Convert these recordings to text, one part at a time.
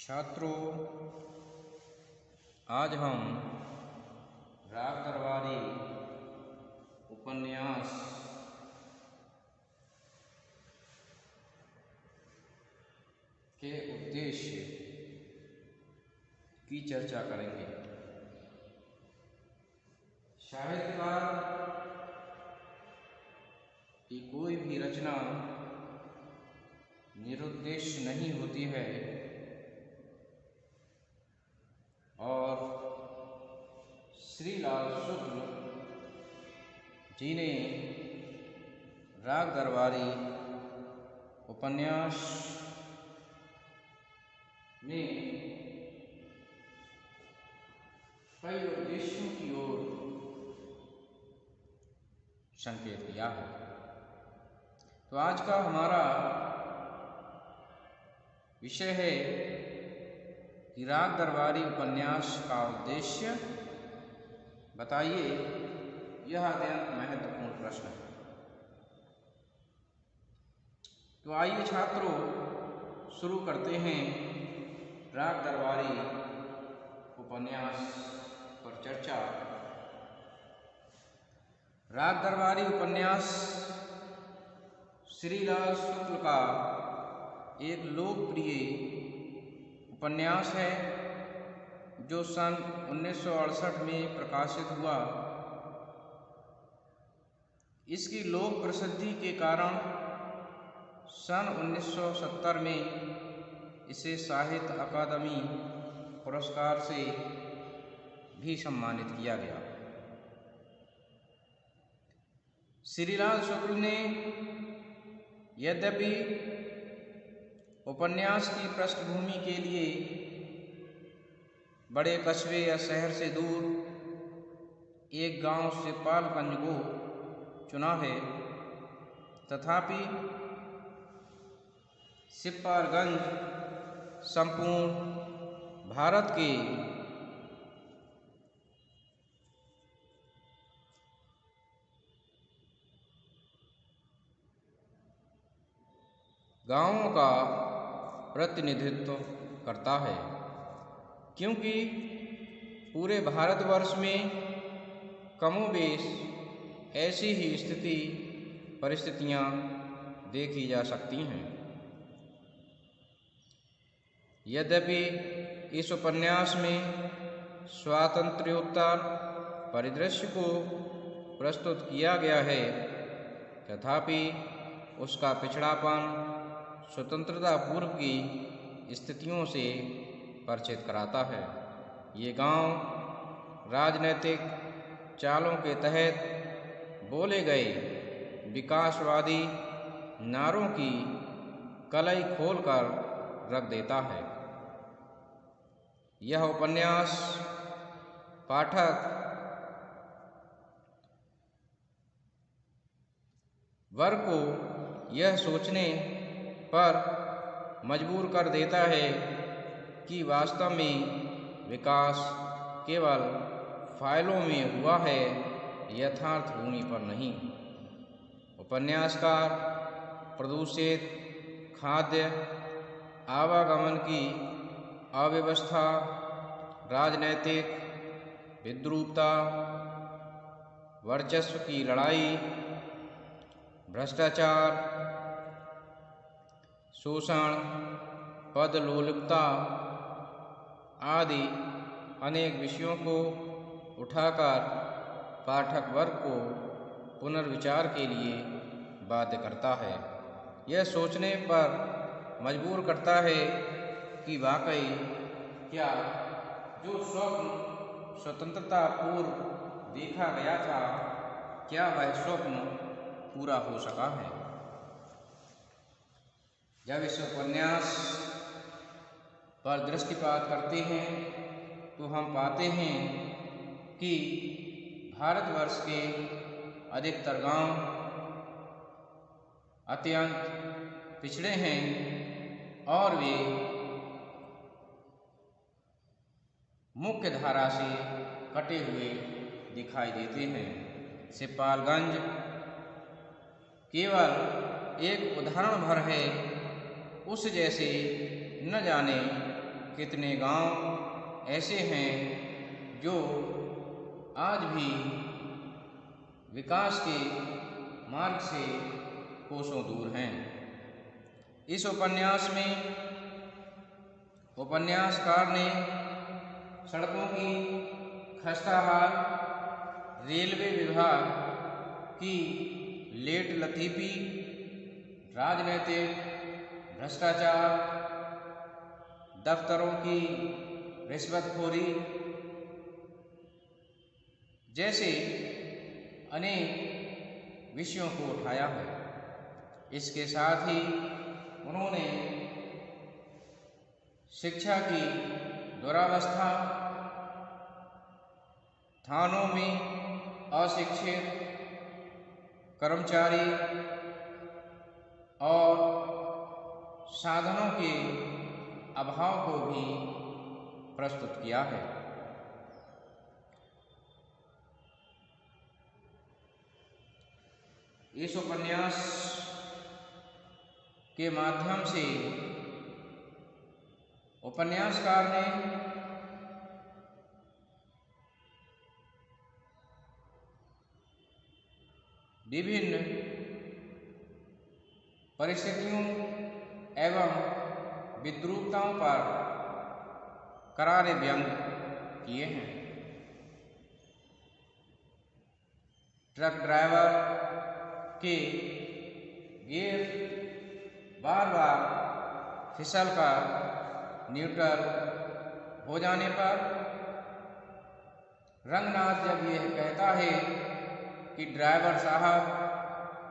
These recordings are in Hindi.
छात्रों, आज हम राग दरबारी उपन्यास के उद्देश्य की चर्चा करेंगे। साहित्यकार की कोई भी रचना निरुद्देश्य नहीं होती है और श्रीलाल शुक्ल जी ने राग दरबारी उपन्यास में कई उद्देश्यों की ओर संकेत किया है। तो आज का हमारा विषय है कि राग दरबारी उपन्यास का उद्देश्य बताइए। यह अत्यंत महत्वपूर्ण प्रश्न है। तो आइए छात्रों, शुरू करते हैं राग दरबारी उपन्यास पर चर्चा। राग दरबारी उपन्यास श्रीलाल शुक्ल का एक लोकप्रिय उपन्यास है जो सन 1968 में प्रकाशित हुआ। इसकी लोक प्रसिद्धि के कारण सन 1970 में इसे साहित्य अकादमी पुरस्कार से भी सम्मानित किया गया। श्रीलाल शुक्ल ने यद्यपि उपन्यास की पृष्ठभूमि के लिए बड़े कस्बे या शहर से दूर एक गांव सिपालगंज को चुना है, तथापि सिपालगंज संपूर्ण भारत के गांवों का प्रतिनिधित्व करता है, क्योंकि पूरे भारतवर्ष में कमोबेश ऐसी ही परिस्थितियां देखी जा सकती हैं। यद्यपि इस उपन्यास में स्वातंत्र्योत्तर परिदृश्य को प्रस्तुत किया गया है, तथापि उसका पिछड़ापन स्वतंत्रता पूर्व की स्थितियों से परिचित कराता है। ये गांव राजनीतिक चालों के तहत बोले गए विकासवादी नारों की कलई खोलकर रख देता है। यह उपन्यास पाठक वर्ग को यह सोचने पर मजबूर कर देता है कि वास्तव में विकास केवल फाइलों में हुआ है, यथार्थ भूमि पर नहीं। उपन्यासकार प्रदूषित खाद्य आवागमन की अव्यवस्था, राजनैतिक विद्रूपता, वर्चस्व की लड़ाई, भ्रष्टाचार, शोषण, पदलोलुपता आदि अनेक विषयों को उठाकर पाठक वर्ग को पुनर्विचार के लिए बाध्य करता है। यह सोचने पर मजबूर करता है कि वाकई क्या जो स्वप्न स्वतंत्रता पूर्व देखा गया था, क्या वह स्वप्न पूरा हो सका है। जब इस उपन्यास पर दृष्टिपात करते हैं तो हम पाते हैं कि भारतवर्ष के अधिकतर गांव अत्यंत पिछड़े हैं और वे मुख्य धारा से कटे हुए दिखाई देते हैं। सिपालगंज केवल एक उदाहरण भर है उस जैसे न जाने कितने गांव ऐसे हैं जो आज भी विकास के मार्ग से कोसों दूर हैं। इस उपन्यास में उपन्यासकार ने सड़कों की खस्ता हाल, रेलवे विभाग की लेट लतीफ़ी, राजनीतिक भ्रष्टाचार, दफ्तरों की रिश्वतखोरी जैसे अनेक विषयों को उठाया है। इसके साथ ही उन्होंने शिक्षा की दुरावस्था, थानों में अशिक्षित कर्मचारी और साधनों के अभाव को भी प्रस्तुत किया है। इस उपन्यास के माध्यम से उपन्यासकार ने विभिन्न परिस्थितियों एवं विद्रूपताओं पर करारे व्यंग किए हैं। ट्रक ड्राइवर के गियर बार बार फिसलकर न्यूट्रल हो जाने पर रंगनाथ जब यह कहता है कि ड्राइवर साहब,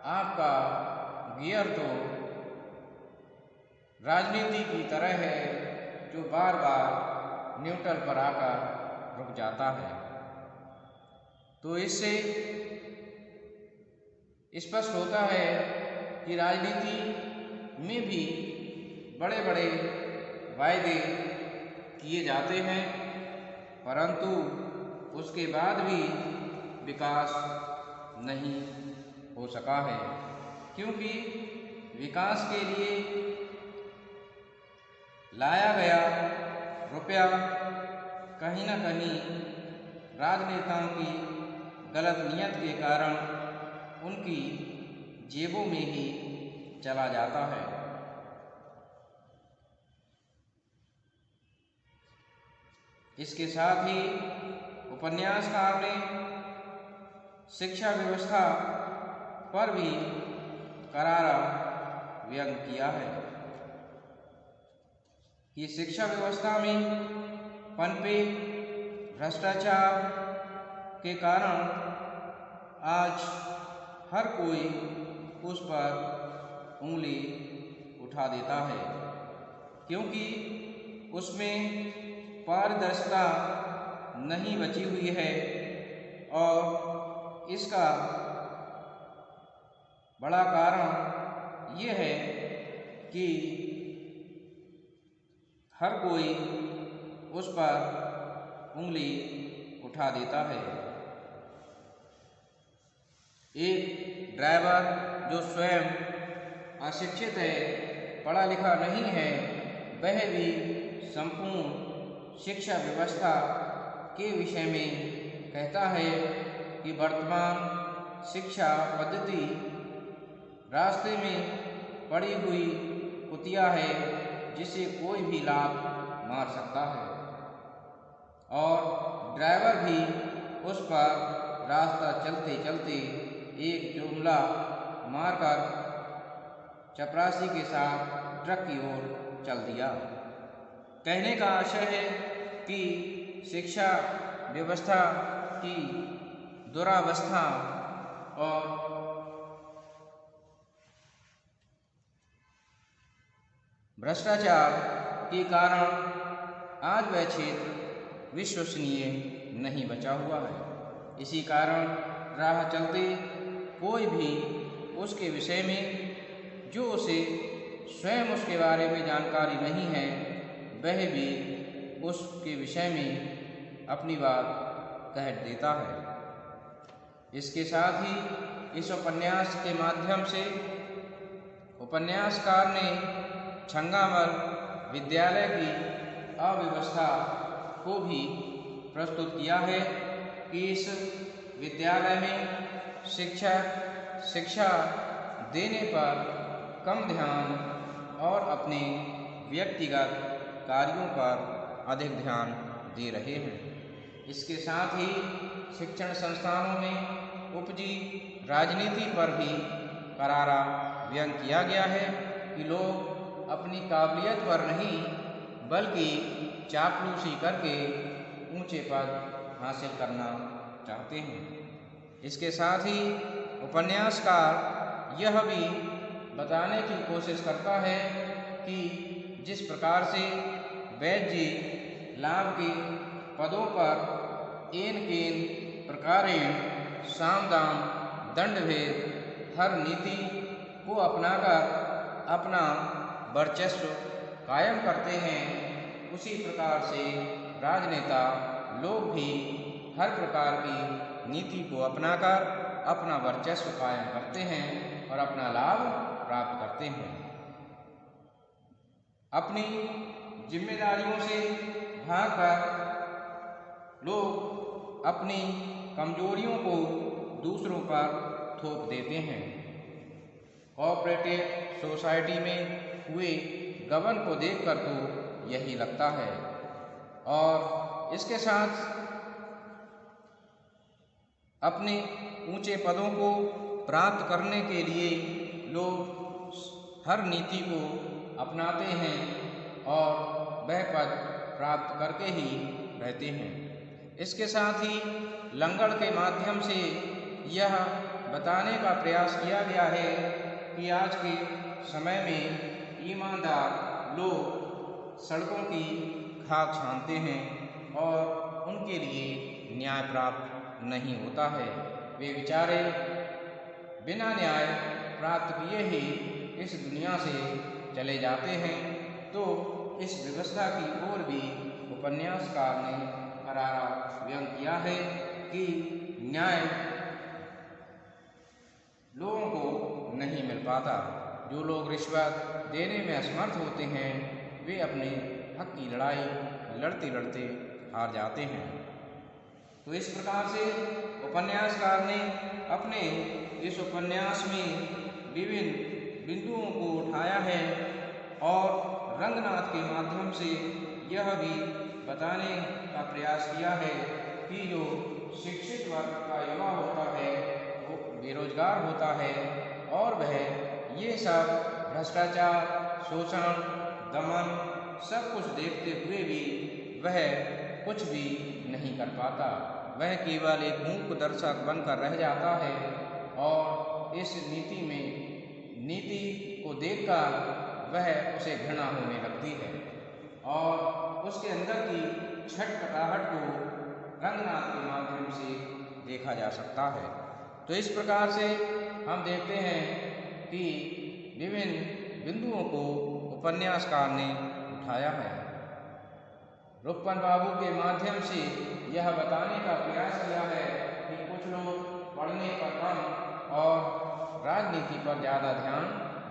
आपका गियर तो राजनीति की तरह है जो बार बार न्यूट्रल पर आकर रुक जाता है। तो इससे स्पष्ट होता है कि राजनीति में भी बड़े बड़े वायदे किए जाते हैं, परंतु उसके बाद भी विकास नहीं हो सका है, क्योंकि विकास के लिए लाया गया रुपया कहीं न कहीं राजनेताओं की गलत नीयत के कारण उनकी जेबों में ही चला जाता है। इसके साथ ही उपन्यासकार ने शिक्षा व्यवस्था पर भी करारा व्यंग किया है कि शिक्षा व्यवस्था में पनपे भ्रष्टाचार के कारण आज हर कोई उस पर उंगली उठा देता है, क्योंकि उसमें पारदर्शिता नहीं बची हुई है और इसका बड़ा कारण ये है कि हर कोई उस पर उंगली उठा देता है। एक ड्राइवर जो स्वयं अशिक्षित है, पढ़ा लिखा नहीं है, वह भी संपूर्ण शिक्षा व्यवस्था के विषय में कहता है कि वर्तमान शिक्षा पद्धति रास्ते में पड़ी हुई कुतिया है जिसे कोई भी लात मार सकता है, और ड्राइवर भी उस पर रास्ता चलते चलते एक जुमला मारकर चपरासी के साथ ट्रक की ओर चल दिया। कहने का आशय है कि शिक्षा व्यवस्था की दुरावस्था और भ्रष्टाचार के कारण आज वह क्षेत्र विश्वसनीय नहीं बचा हुआ है। इसी कारण राह चलते कोई भी उसके विषय में, जो उसे स्वयं उसके बारे में जानकारी नहीं है, वह भी उसके विषय में अपनी बात कह देता है। इसके साथ ही इस उपन्यास के माध्यम से उपन्यासकार ने छंगामल विद्यालय की अव्यवस्था को भी प्रस्तुत किया है कि इस विद्यालय में शिक्षा देने पर कम ध्यान और अपने व्यक्तिगत कार्यों पर अधिक ध्यान दे रहे हैं। इसके साथ ही शिक्षण संस्थानों में उपजी राजनीति पर भी करारा व्यंग किया गया है कि लोग अपनी काबिलियत पर नहीं बल्कि चापलूसी करके ऊंचे पद हासिल करना चाहते हैं। इसके साथ ही उपन्यासकार यह भी बताने की कोशिश करता है कि जिस प्रकार से वैद्य जी लाभ के पदों पर एन केन प्रकारेण साम दाम दंड भेद हर नीति को अपनाकर अपना वर्चस्व कायम करते हैं, उसी प्रकार से राजनेता लोग भी हर प्रकार की नीति को अपनाकर अपना वर्चस्व कायम करते हैं और अपना लाभ प्राप्त करते हैं। अपनी जिम्मेदारियों से भागकर लोग अपनी कमजोरियों को दूसरों पर थोप देते हैं। कोऑपरेटिव सोसाइटी में हुए गबन को देखकर तो यही लगता है। और इसके साथ अपने ऊंचे पदों को प्राप्त करने के लिए लोग हर नीति को अपनाते हैं और वह पद प्राप्त करके ही रहते हैं। इसके साथ ही लंगड़ के माध्यम से यह बताने का प्रयास किया गया है कि आज के समय में ईमानदार लोग सड़कों की खाक छानते हैं और उनके लिए न्याय प्राप्त नहीं होता है। वे बेचारे बिना न्याय प्राप्त किए ही इस दुनिया से चले जाते हैं। तो इस व्यवस्था की ओर भी उपन्यासकार ने करारा व्यंग किया है कि न्याय लोगों को नहीं मिल पाता। जो लोग रिश्वत देने में असमर्थ होते हैं वे अपने हक की लड़ाई लड़ते लड़ते हार जाते हैं। तो इस प्रकार से उपन्यासकार ने अपने इस उपन्यास में विभिन्न बिंदुओं को उठाया है और रंगनाथ के माध्यम से यह भी बताने का प्रयास किया है कि जो शिक्षित वर्ग का युवा होता है वो बेरोजगार होता है और वह ये सब भ्रष्टाचार, शोषण, दमन सब कुछ देखते हुए भी वह कुछ भी नहीं कर पाता। वह केवल एक मूक दर्शक बनकर रह जाता है और इस नीति को देखकर वह उसे घृणा होने लगती है और उसके अंदर की छटपटाहट को रंगनाथ के माध्यम से देखा जा सकता है। तो इस प्रकार से हम देखते हैं कि विभिन्न बिंदुओं को उपन्यासकार ने उठाया है। रुक्मन बाबू के माध्यम से यह बताने का प्रयास किया है कि कुछ लोग पढ़ने पर कम और राजनीति पर ज़्यादा ध्यान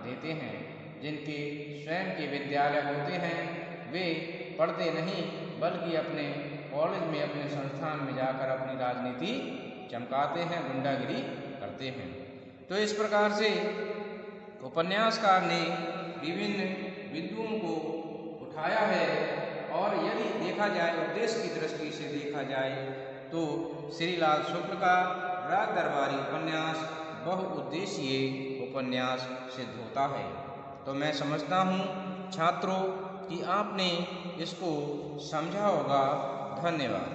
देते हैं। जिनके स्वयं के विद्यालय होते हैं वे पढ़ते नहीं बल्कि अपने कॉलेज में अपने संस्थान में जाकर अपनी राजनीति चमकाते हैं, गुंडागिरी करते हैं। तो इस प्रकार से उपन्यासकार ने विभिन्न बिंदुओं को उठाया है और यदि देखा जाए उद्देश्य की दृष्टि से देखा जाए तो श्रीलाल शुक्ल का राज दरबारी उपन्यास बहुउद्देशीय उपन्यास सिद्ध होता है। तो मैं समझता हूँ छात्रों कि आपने इसको समझा होगा। धन्यवाद।